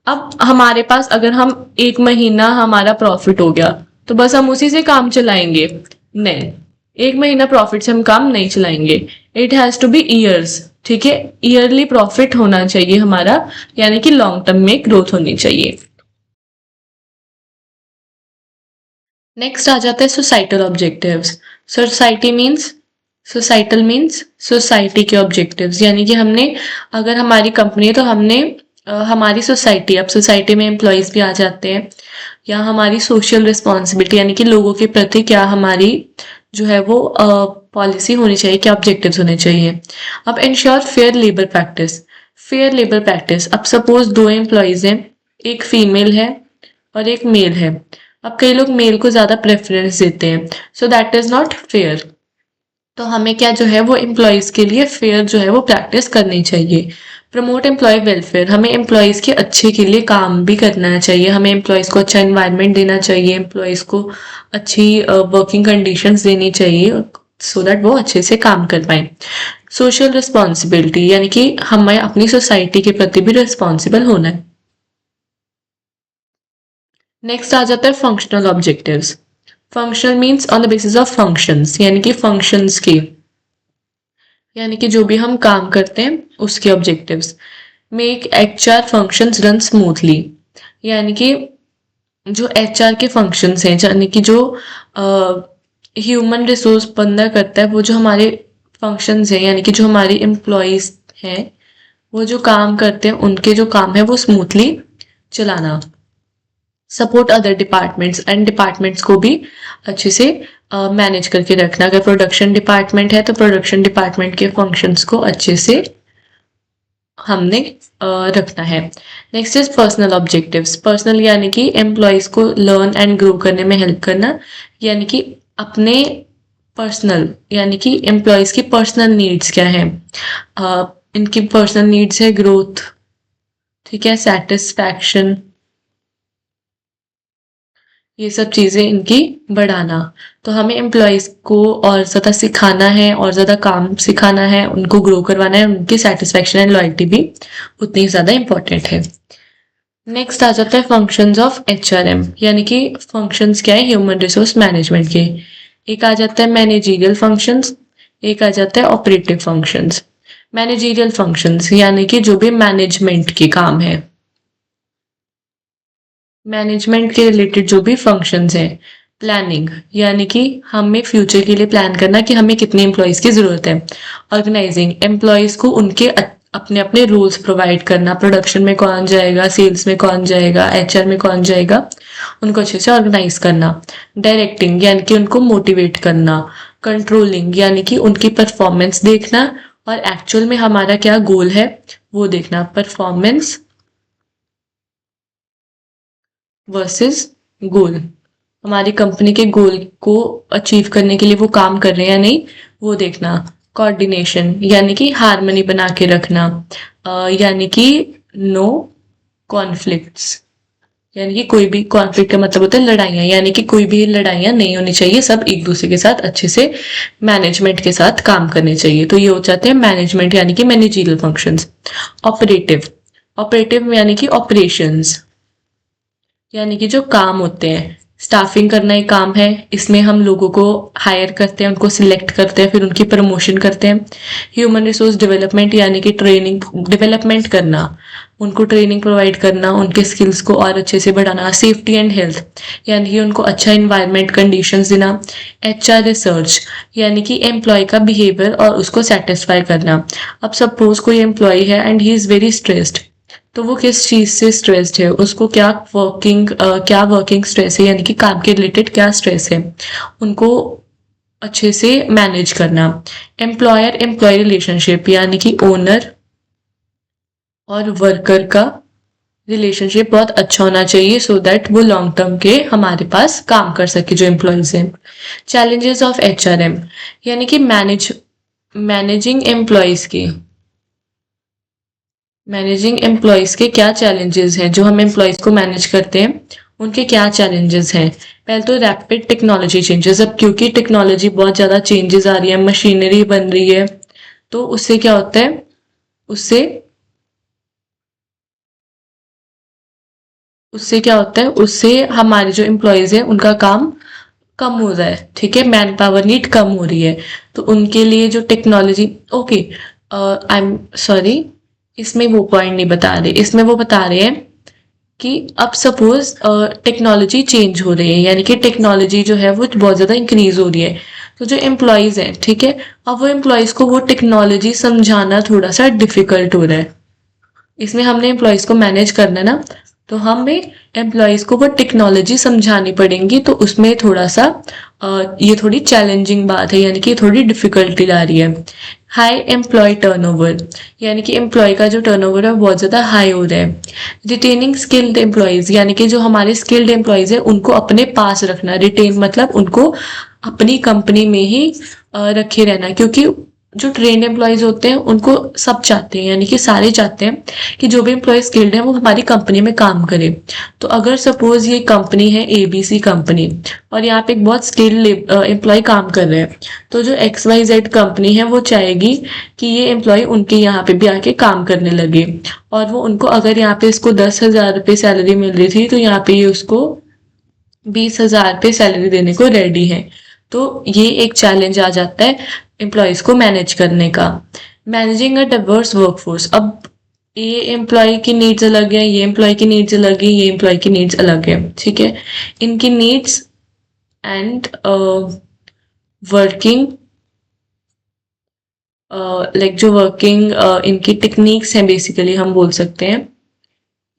अब हमारे पास अगर हम एक महीना हमारा प्रॉफिट हो गया तो बस हम उसी से काम चलाएंगे? नहीं, एक महीना प्रॉफिट से हम काम नहीं चलाएंगे। It has to be years. ठीक है, ईयरली प्रॉफिट होना चाहिए हमारा, यानी कि लॉन्ग टर्म में ग्रोथ होनी चाहिए। नेक्स्ट आ जाता है societal objectives. Societal means society के ऑब्जेक्टिव्स, यानी कि हमने, अगर हमारी कंपनी है तो हमने हमारी सोसाइटी, अब सोसाइटी में एम्प्लॉयज भी आ जाते हैं, या हमारी सोशल रिस्पॉन्सिबिलिटी, यानी कि लोगों के प्रति क्या हमारी जो है वो पॉलिसी होनी चाहिए, क्या ऑब्जेक्टिव्स होने चाहिए। अब ensure fair labour practice. Fair labour practice, अब सपोज दो एम्प्लॉयज हैं, एक फीमेल है और एक मेल है। अब कई लोग मेल को ज्यादा प्रेफरेंस देते हैं, so that is not fair. तो हमें क्या जो है वो एम्प्लॉयज के लिए फेयर जो है वो प्रैक्टिस करनी चाहिए। प्रमोट एम्प्लॉय वेलफेयर, हमें एम्प्लॉयज के अच्छे के लिए काम भी करना चाहिए, हमें एम्प्लॉयज को अच्छा एनवायरनमेंट देना चाहिए, एम्प्लॉयज को अच्छी वर्किंग कंडीशंस देनी चाहिए सो दैट वो अच्छे से काम कर पाए। सोशल रिस्पॉन्सिबिलिटी, यानी कि हमें अपनी सोसाइटी के प्रति भी रिस्पॉन्सिबल होना है। नेक्स्ट आ जाता है functional objectives. Functional means on the basis of functions, यानी कि फंक्शंस के, यानी कि जो भी हम काम करते हैं उसके objectives. Make HR functions run smoothly, यानी कि जो एचआर के फंक्शंस हैं, यानी कि जो ह्यूमन रिसोर्स बंदा करता है, वो जो हमारे फंक्शंस हैं, यानी कि जो हमारी एम्प्लॉयज हैं वो जो काम करते हैं उनके जो काम है वो स्मूथली चलाना। Support other departments, and departments को भी अच्छे से मैनेज करके रखना। अगर प्रोडक्शन डिपार्टमेंट है तो प्रोडक्शन डिपार्टमेंट के फंक्शंस को अच्छे से हमने रखना है। Next is personal objectives. Personal यानी कि एम्प्लॉयज को लर्न एंड ग्रो करने में हेल्प करना, यानी कि अपने पर्सनल, यानी कि एम्प्लॉयज की पर्सनल नीड्स क्या है। इनकी पर्सनल नीड्स है ग्रोथ, ठीक है, सेटिस्फैक्शन, ये सब चीजें इनकी बढ़ाना। तो हमें एम्प्लॉयज को और ज्यादा सिखाना है और ज्यादा काम सिखाना है, उनको ग्रो करवाना है, उनकी सेटिस्फैक्शन एंड लॉयल्टी भी उतनी ज्यादा इंपॉर्टेंट है। नेक्स्ट आ जाता है फंक्शंस ऑफ एचआरएम, यानी कि फंक्शंस क्या है ह्यूमन रिसोर्स मैनेजमेंट के। एक आ जाता है मैनेजरियल फंक्शंस, एक आ जाता है ऑपरेटिव फंक्शंस। मैनेजरियल फंक्शंस यानी कि जो भी मैनेजमेंट के काम है, मैनेजमेंट के रिलेटेड जो भी फंक्शंस हैं। प्लानिंग यानी कि हमें फ्यूचर के लिए प्लान करना कि हमें कितने एम्प्लॉयज की जरूरत है। ऑर्गेनाइजिंग एम्प्लॉयज को उनके अपने अपने रूल्स प्रोवाइड करना, प्रोडक्शन में कौन जाएगा, सेल्स में कौन जाएगा, एचआर में कौन जाएगा, उनको अच्छे से ऑर्गेनाइज करना। डायरेक्टिंग यानी कि उनको मोटिवेट करना। कंट्रोलिंग यानी कि उनकी परफॉर्मेंस देखना, और एक्चुअल में हमारा क्या गोल है वो देखना। परफॉर्मेंस वर्सेस गोल, हमारी कंपनी के गोल को अचीव करने के लिए वो काम कर रहे हैं या नहीं वो देखना। कोऑर्डिनेशन यानी कि हार्मनी बना के रखना, यानी कि नो कॉन्फ्लिक्ट्स, यानी कि कोई भी कॉन्फ्लिक्ट का मतलब होता है लड़ाइयाँ, यानी कि कोई भी लड़ाइयाँ नहीं होनी चाहिए, सब एक दूसरे के साथ अच्छे से मैनेजमेंट के साथ काम करने चाहिए। तो ये हो जाते हैं मैनेजमेंट यानी कि मैनेजरियल फंक्शंस। ऑपरेटिव, ऑपरेटिव यानी कि ऑपरेशंस, यानी कि जो काम होते हैं। स्टाफिंग करना एक काम है, इसमें हम लोगों को हायर करते हैं, उनको सिलेक्ट करते हैं, फिर उनकी प्रमोशन करते हैं। ह्यूमन रिसोर्स डेवलपमेंट यानी कि ट्रेनिंग डेवलपमेंट करना, उनको ट्रेनिंग प्रोवाइड करना, उनके स्किल्स को और अच्छे से बढ़ाना। सेफ्टी एंड हेल्थ यानी कि उनको अच्छा इन्वायरमेंट कंडीशंस देना। एचआर रिसर्च यानी कि एम्प्लॉय का बिहेवियर और उसको सेटिस्फाई करना। अब सपोज कोई एम्प्लॉय है and he is very stressed, तो वो किस चीज से स्ट्रेस्ड है, उसको क्या वर्किंग स्ट्रेस है, यानी कि काम के रिलेटेड क्या स्ट्रेस है, उनको अच्छे से मैनेज करना। एम्प्लॉयर एम्प्लॉय रिलेशनशिप यानी कि ओनर और वर्कर का रिलेशनशिप बहुत अच्छा होना चाहिए, सो दैट वो लॉन्ग टर्म के हमारे पास काम कर सके जो एम्प्लॉयज हैं। चैलेंजेस ऑफ एचआरएम यानी कि मैनेजिंग एम्प्लॉयज की, मैनेजिंग एम्प्लॉयज के क्या चैलेंजेस हैं, जो हम एम्प्लॉयज को मैनेज करते हैं उनके क्या चैलेंजेस हैं। पहले तो रैपिड टेक्नोलॉजी चेंजेस, अब क्योंकि टेक्नोलॉजी बहुत ज़्यादा चेंजेस आ रही है, मशीनरी बन रही है, तो उससे क्या होता है, उससे उससे क्या होता है, उससे हमारे जो एम्प्लॉयज हैं उनका काम कम हो रहा है, ठीक है, मैन पावर नीड कम हो रही है। तो उनके लिए जो technology, okay, I am sorry, इसमें वो पॉइंट नहीं बता रहे, इसमें वो बता रहे हैं कि अब सपोज टेक्नोलॉजी चेंज हो रही है, यानी कि टेक्नोलॉजी जो है वो बहुत ज़्यादा इंक्रीज हो रही है, तो जो एम्प्लॉयज़ हैं, ठीक है, अब वो एम्प्लॉयज़ को वो टेक्नोलॉजी समझाना थोड़ा सा डिफिकल्ट हो रहा है। इसमें हमने एम्प्लॉयज़ को मैनेज करना है ना, तो हमें एम्प्लॉयज़ को वो टेक्नोलॉजी समझानी पड़ेंगी, तो उसमें थोड़ा सा ये थोड़ी चैलेंजिंग बात है, यानी कि थोड़ी डिफिकल्टी ला रही है। हाई एम्प्लॉय टर्नओवर यानी कि एम्प्लॉय का जो टर्नओवर है बहुत ज़्यादा हाई हो रहा है। रिटेनिंग स्किल्ड एम्प्लॉयज़ यानी कि जो हमारे स्किल्ड एम्प्लॉयज़ है उनको अपने पास रखना। रिटेन मतलब उनको अपनी कंपनी में ही रखे रहना, क्योंकि जो ट्रेंड एम्प्लॉयज़ होते हैं उनको सब चाहते हैं, यानी कि सारे चाहते हैं कि जो भी एम्प्लॉय स्किल्ड है वो हमारी कंपनी में काम करे। तो अगर सपोज ये कंपनी है एबीसी कंपनी, और यहाँ पे एक बहुत स्किल्ड एम्प्लॉय काम कर रहे हैं, तो जो एक्स वाई जेड कंपनी है वो चाहेगी कि ये एम्प्लॉय उनके यहाँ पे भी आके काम करने लगे, और वो उनको अगर यहाँ पे इसको 10,000 रुपये सैलरी मिल रही थी, तो यहाँ पे ये उसको 20,000 रुपये सैलरी देने को रेडी है। तो ये एक चैलेंज आ जाता है एम्प्लॉयज को मैनेज करने का। मैनेजिंग अ डाइवर्स वर्कफोर्स, अब ये एम्प्लॉय की नीड्स अलग है, ये एम्प्लॉय की नीड्स अलग है, ये एम्प्लॉय की नीड्स अलग है, ठीक है। इनकी नीड्स एंड वर्किंग, लाइक जो वर्किंग इनकी टेक्निक्स हैं बेसिकली हम बोल सकते हैं,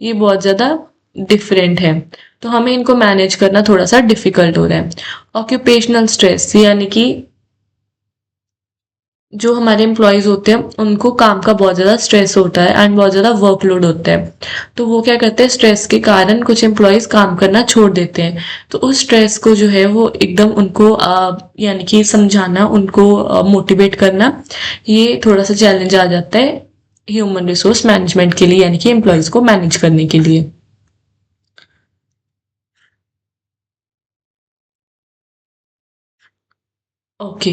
ये बहुत ज़्यादा डिफरेंट है, तो हमें इनको मैनेज करना थोड़ा सा डिफिकल्ट हो रहा है। ऑक्यूपेशनल स्ट्रेस यानी कि जो हमारे एम्प्लॉयज़ होते हैं उनको काम का बहुत ज़्यादा स्ट्रेस होता है एंड बहुत ज़्यादा वर्कलोड होता है, तो वो क्या करते हैं, स्ट्रेस के कारण कुछ एम्प्लॉयज़ काम करना छोड़ देते हैं। तो उस स्ट्रेस को जो है वो एकदम उनको यानी कि समझाना, उनको मोटिवेट करना, ये थोड़ा सा चैलेंज आ जाता है ह्यूमन रिसोर्स मैनेजमेंट के लिए, यानी कि एम्प्लॉयज़ को मैनेज करने के लिए। ओके,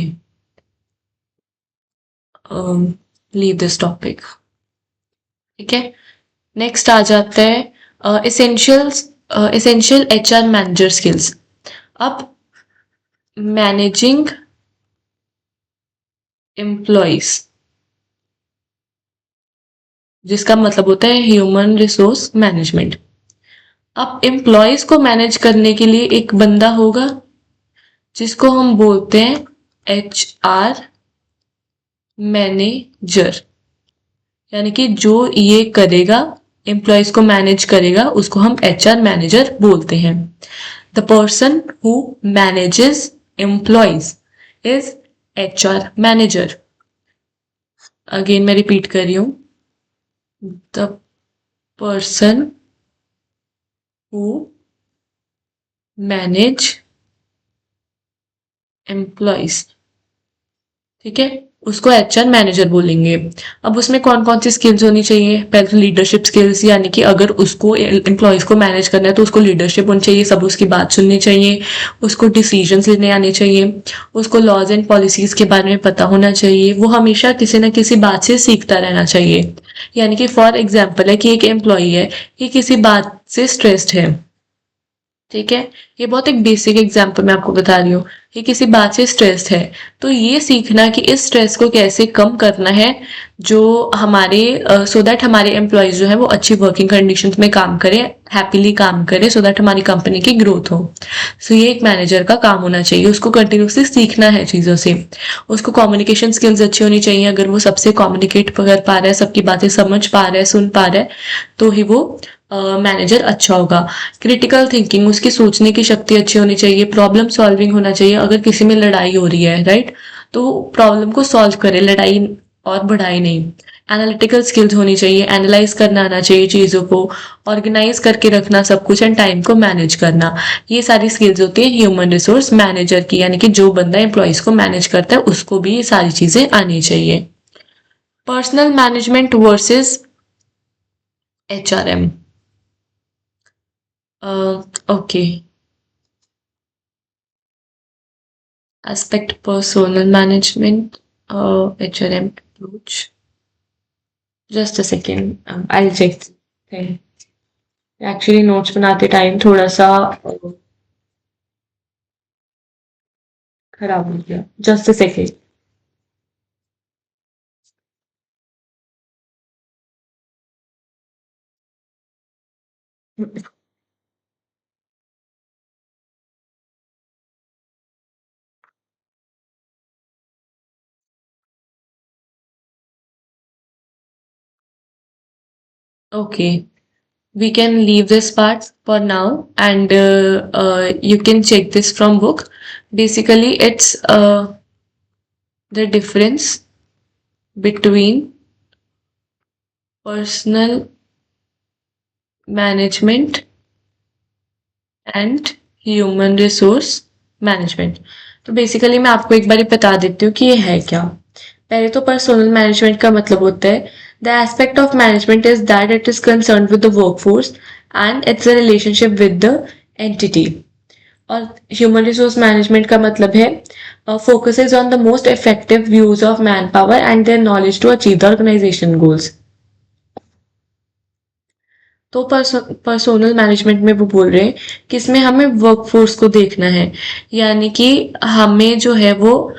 लीव दिस टॉपिक, ठीक है। नेक्स्ट आ जाता है एसेंशियल HR मैनेजर स्किल्स. अब मैनेजिंग एम्प्लॉयज, जिसका मतलब होता है ह्यूमन रिसोर्स मैनेजमेंट. अब एम्प्लॉयज को मैनेज करने के लिए एक बंदा होगा जिसको हम बोलते हैं HR मैनेजर. यानी कि जो ये करेगा, एम्प्लॉयज को मैनेज करेगा, उसको हम HR मैनेजर बोलते हैं. The person who manages employees is HR manager. Again मैं रिपीट कर रही हूं. The person who manage employees, ठीक है, उसको HR मैनेजर बोलेंगे. अब उसमें कौन कौन सी स्किल्स होनी चाहिए? पहले तो लीडरशिप स्किल्स, यानी कि अगर उसको एम्प्लॉयज को मैनेज करना है तो उसको लीडरशिप होनी चाहिए, सब उसकी बात सुननी चाहिए, उसको डिसीजंस लेने आने चाहिए, उसको लॉज एंड पॉलिसीज के बारे में पता होना चाहिए, वो हमेशा किसी न किसी बात से सीखता रहना चाहिए. यानी कि फॉर एग्जाम्पल है कि एक एम्प्लॉय है, ये किसी बात से स्ट्रेस्ड है, ठीक है, ये बहुत एक बेसिक एग्जाम्पल मैं आपको बता रही हूँ. ये किसी बात से स्ट्रेस्ड है, तो ये सीखना कि इस स्ट्रेस को कैसे कम करना है, जो हमारे सो दैट हमारे एम्प्लॉयज जो है वो अच्छी वर्किंग कंडीशंस में काम करें, हैप्पीली काम करें, सो दैट हमारी कंपनी की ग्रोथ हो. सो ये एक मैनेजर का काम होना चाहिए. उसको कंटिन्यूसली सीखना है चीज़ों से. उसको कम्युनिकेशन स्किल्स अच्छी होनी चाहिए. अगर वो सबसे कम्युनिकेट कर पा रहा है, सबकी बातें समझ पा रहा है, सुन पा रहा है, तो ही वो मैनेजर अच्छा होगा. क्रिटिकल थिंकिंग, उसकी सोचने की शक्ति अच्छी होनी चाहिए. प्रॉब्लम सॉल्विंग होना चाहिए. अगर किसी में लड़ाई हो रही है, राइट, तो प्रॉब्लम को सॉल्व करे, लड़ाई और बढ़ाई नहीं. एनालिटिकल स्किल्स होनी चाहिए. एनालाइज करना आना चाहिए चीज़ों को, ऑर्गेनाइज करके रखना सब कुछ, एंड टाइम को मैनेज करना. ये सारी स्किल्स होती है ह्यूमन रिसोर्स मैनेजर की. यानी कि जो बंदा एम्प्लॉयज को मैनेज करता है उसको भी ये सारी चीज़ें आनी चाहिए. Personal management versus HRM. Okay. Aspect personal management, HRM approach. Just a second. I'll check thing. Actually, notes बनाते टाइम थोड़ा सा खराब हो गया. Just a second. Okay. We can leave this part for now, and you can check this from book. Basically, it's the difference between personal management and human resource management. तो basically मैं आपको एक बार बता देती हूँ कि ये है क्या. पहले तो पर्सनल मैनेजमेंट का मतलब होता है the aspect of management is that it is concern with the workforce and its a relationship with the entity. और ह्यूमन रिसोर्स मैनेजमेंट का मतलब है focuses on the most effective use of man power and their knowledge to achieve the organisation goals. तो personnel management में वो बोल रहे हैं कि इसमें हमें वर्कफोर्स को देखना है. यानी कि हमें जो है वो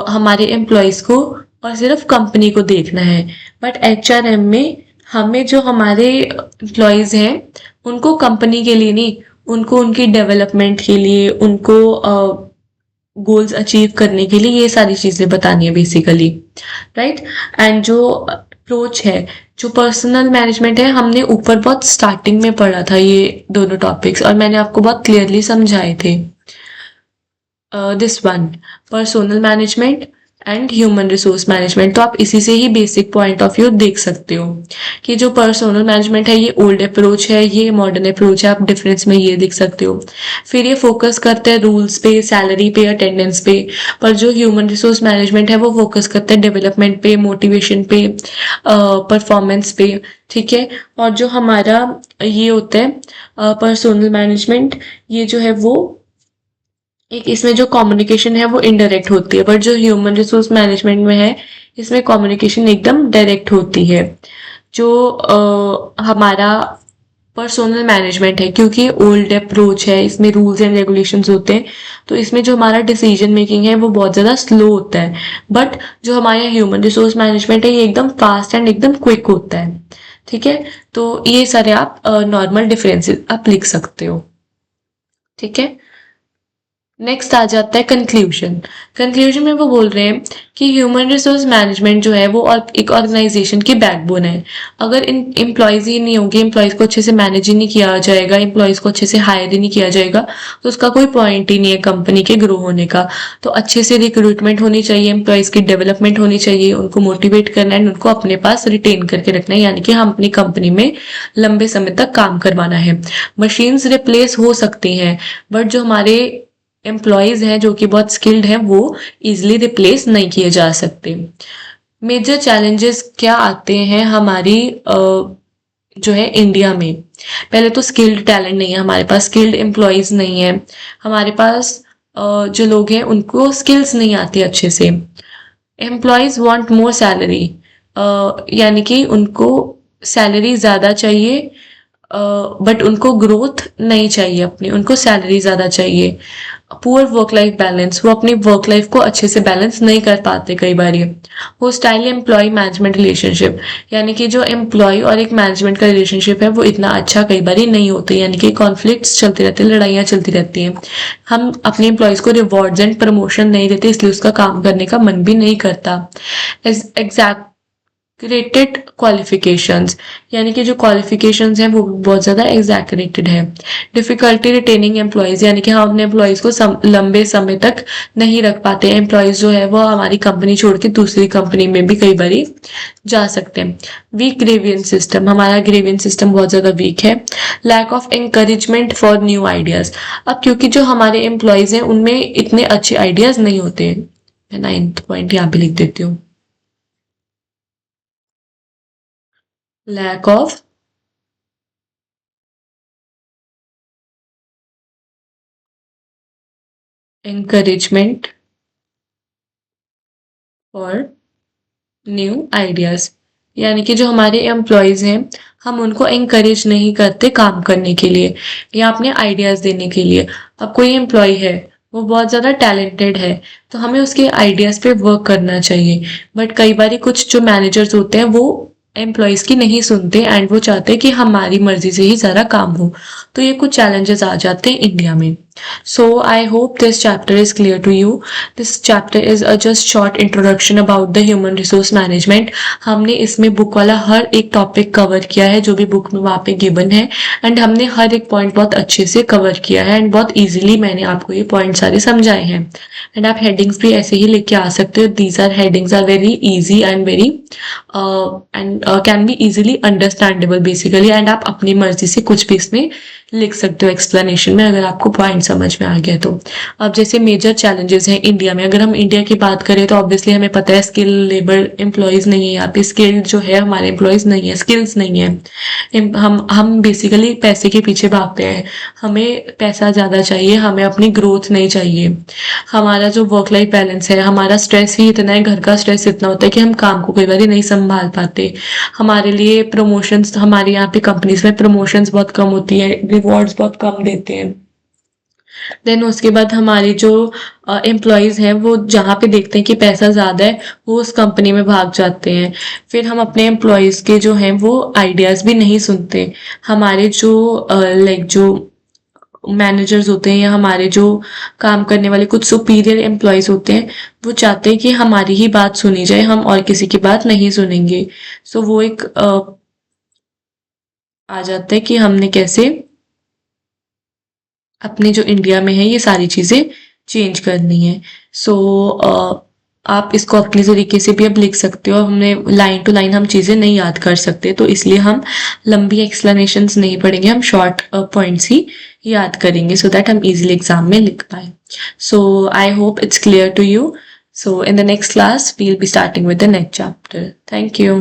हमारे एम्प्लॉयज को और सिर्फ कंपनी को देखना है. बट HRM में हमें जो हमारे एम्प्लॉयज हैं उनको कंपनी के लिए नहीं, उनको उनकी डेवलपमेंट के लिए, उनको गोल्स अचीव करने के लिए ये सारी चीज़ें बतानी है बेसिकली, राइट. एंड जो अप्रोच है, जो पर्सनल मैनेजमेंट है, हमने ऊपर बहुत स्टार्टिंग में पढ़ा था ये दोनों टॉपिक्स, और मैंने आपको बहुत क्लियरली समझाए थे. This one, personal management and human resource management. तो आप इसी से ही बेसिक पॉइंट ऑफ व्यू देख सकते हो कि जो पर्सनल मैनेजमेंट है ये ओल्ड अप्रोच है, ये मॉडर्न अप्रोच है. आप डिफरेंस में ये देख सकते हो. फिर ये फोकस करते हैं रूल्स पे, सैलरी पे, अटेंडेंस पे. पर जो ह्यूमन रिसोर्स मैनेजमेंट है वो फोकस करते हैं डेवलपमेंट पे, मोटिवेशन पे, परफॉर्मेंस पे, ठीक है. और जो हमारा ये होता है पर्सनल मैनेजमेंट, ये जो है वो एक, इसमें जो कम्युनिकेशन है वो इनडायरेक्ट होती है. बट जो ह्यूमन रिसोर्स मैनेजमेंट में है इसमें कम्युनिकेशन एकदम डायरेक्ट होती है. जो हमारा पर्सोनल मैनेजमेंट है, क्योंकि ओल्ड अप्रोच है, इसमें रूल्स एंड रेगुलेशंस होते हैं, तो इसमें जो हमारा डिसीजन मेकिंग है वो बहुत ज़्यादा स्लो होता है। बट जो हमारा ह्यूमन रिसोर्स मैनेजमेंट है ये एकदम फास्ट एंड एकदम क्विक होता है। ठीक है, तो ये सारे आप नॉर्मल डिफरेंसेस आप लिख सकते हो। ठीक है, नेक्स्ट आ जाता है कंक्लूजन। कंक्लूजन में वो बोल रहे हैं कि ह्यूमन रिसोर्स मैनेजमेंट जो है वो एक ऑर्गेनाइजेशन की बैकबोन है। अगर इन एम्प्लॉयज ही नहीं होंगे, एम्प्लॉयज को अच्छे से मैनेज ही नहीं किया जाएगा, एम्प्लॉयज को अच्छे से हायर ही नहीं किया जाएगा, तो उसका कोई पॉइंट ही नहीं है कंपनी के ग्रो होने का। तो अच्छे से रिक्रूटमेंट होनी चाहिए, एम्प्लॉयज की डेवलपमेंट होनी चाहिए, उनको मोटिवेट करना है, उनको अपने पास रिटेन करके रखना है, यानी कि हम अपनी कंपनी में लंबे समय तक काम करवाना है। मशीन्स रिप्लेस हो सकती हैं, बट जो हमारे एम्प्लॉयज हैं जो कि बहुत स्किल्ड हैं वो इजिली रिप्लेस नहीं किए जा सकते। मेजर चैलेंजेस क्या आते हैं हमारी जो है इंडिया में? पहले तो स्किल्ड टैलेंट नहीं है हमारे पास, स्किल्ड एम्प्लॉयज नहीं है हमारे पास, जो लोग हैं उनको स्किल्स नहीं आती अच्छे से। एम्प्लॉयज वांट मोर सैलरी, यानी कि उनको सैलरी ज़्यादा चाहिए, बट उनको ग्रोथ नहीं चाहिए अपनी, उनको सैलरी ज़्यादा चाहिए। पुअर वर्क लाइफ बैलेंस, वो अपनी वर्क लाइफ को अच्छे से बैलेंस नहीं कर पाते कई बार। ये होस्टाइल एम्प्लॉय मैनेजमेंट रिलेशनशिप, यानी कि जो एम्प्लॉय और एक मैनेजमेंट का रिलेशनशिप है वो इतना अच्छा कई बार नहीं होता, यानी कि कॉन्फ्लिक्ट्स चलते रहते हैं, लड़ाइयाँ चलती रहती हैं। हम अपने एम्प्लॉयज़ को रिवॉर्ड्स एंड प्रमोशन नहीं देते, इसलिए उसका काम करने का मन भी नहीं करता। एग्जैक्ट क्रेटेड क्वालिफिकेशंस, यानी कि जो क्वालिफिकेशंस हैं वो बहुत ज़्यादा एग्जैक्रेटेड है। डिफिकल्टी रिटेनिंग एम्प्लॉयज़, यानी कि हम अपने एम्प्लॉयज़ को लंबे समय तक नहीं रख पाते। एम्प्लॉयज़ जो है वो हमारी कंपनी छोड़ के दूसरी कंपनी में भी कई बार जा सकते हैं। वीक ग्रेवियंस सिस्टम, हमारा ग्रेवियंस सिस्टम बहुत ज़्यादा वीक है। Lack of encouragement for new ideas, अब क्योंकि जो हमारे एम्प्लॉयज़ हैं उनमें इतने अच्छे आइडियाज़ नहीं होते। मैं 9th पॉइंट यहाँ पे लिख देती हूँ, lack of encouragement for new ideas, यानी कि जो हमारे एम्प्लॉयज हैं हम उनको encourage नहीं करते काम करने के लिए या अपने आइडियाज देने के लिए। अब कोई एम्प्लॉय है वो बहुत ज़्यादा टैलेंटेड है तो हमें उसके आइडियाज़ पे वर्क करना चाहिए, बट कई बार कुछ जो मैनेजर्स होते हैं वो एम्प्लॉयज़ की नहीं सुनते एंड वो चाहते हैं कि हमारी मर्जी से ही सारा काम हो। तो ये कुछ चैलेंजेस आ जाते हैं इंडिया में। So I hope this chapter is clear to you. This chapter is a just short introduction about the human resource management. हमने इसमें बुक वाला हर एक टॉपिक कवर किया है जो भी बुक में वहाँ पे गिवन है, एंड हमने हर एक पॉइंट बहुत अच्छे से कवर किया है एंड बहुत इजीली मैंने आपको ये पॉइंट सारे समझाए हैं। एंड आप हेडिंग्स भी ऐसे ही लिख के आ सकते हो। These are headings are very easy and very and can be easily understandable basically, and आप अपनी मर्जी से कुछ भी इसमें लिख सकते हो एक्सप्लेनेशन में अगर आपको पॉइंट समझ में आ गया तो। अब जैसे मेजर चैलेंजेस हैं इंडिया में, अगर हम इंडिया की बात करें तो ऑब्वियसली हमें पता है स्किल लेबर एम्प्लॉयज़ नहीं है यहाँ पे, स्किल्ड जो है हमारे एम्प्लॉयज़ नहीं है, स्किल्स नहीं है। हम बेसिकली पैसे के पीछे भागते हैं, हमें पैसा ज़्यादा चाहिए, हमें अपनी ग्रोथ नहीं चाहिए। हमारा जो वर्क लाइफ बैलेंस है, हमारा स्ट्रेस ही इतना है, घर का स्ट्रेस इतना होता है कि हम काम को कई बार नहीं संभाल पाते। हमारे लिए प्रमोशंस, हमारे यहाँ पे कंपनीज में प्रमोशंस बहुत कम होती है, रिवॉर्ड्स बहुत कम देते हैं। देन उसके बाद हमारे जो एम्प्लॉयज़ हैं वो जहाँ पे देखते हैं कि पैसा ज़्यादा है वो उस कंपनी में भाग जाते हैं। फिर हम अपने एम्प्लॉयज़ के जो हैं वो आइडियाज़ भी नहीं सुनते। हमारे जो लाइक जो मैनेजर्स होते हैं या हमारे जो काम करने वाले कुछ सुपीरियर एम्प्लॉयज़ होते हैं वो चाहते हैं कि हमारी ही बात सुनी जाए, हम और किसी की बात नहीं सुनेंगे। सो वो एक आ जाता है कि हमने कैसे अपने जो इंडिया में है ये सारी चीज़ें चेंज करनी है। सो आप इसको अपने तरीके से भी अब लिख सकते हो। हमने लाइन टू लाइन हम चीज़ें नहीं याद कर सकते तो इसलिए हम लंबी एक्सप्लेनेशंस नहीं पढ़ेंगे, हम शॉर्ट पॉइंट्स ही याद करेंगे सो दैट हम इजीली एग्जाम में लिख पाए। So I hope it's clear to you. So in the next class we will be starting with the next chapter. Thank you.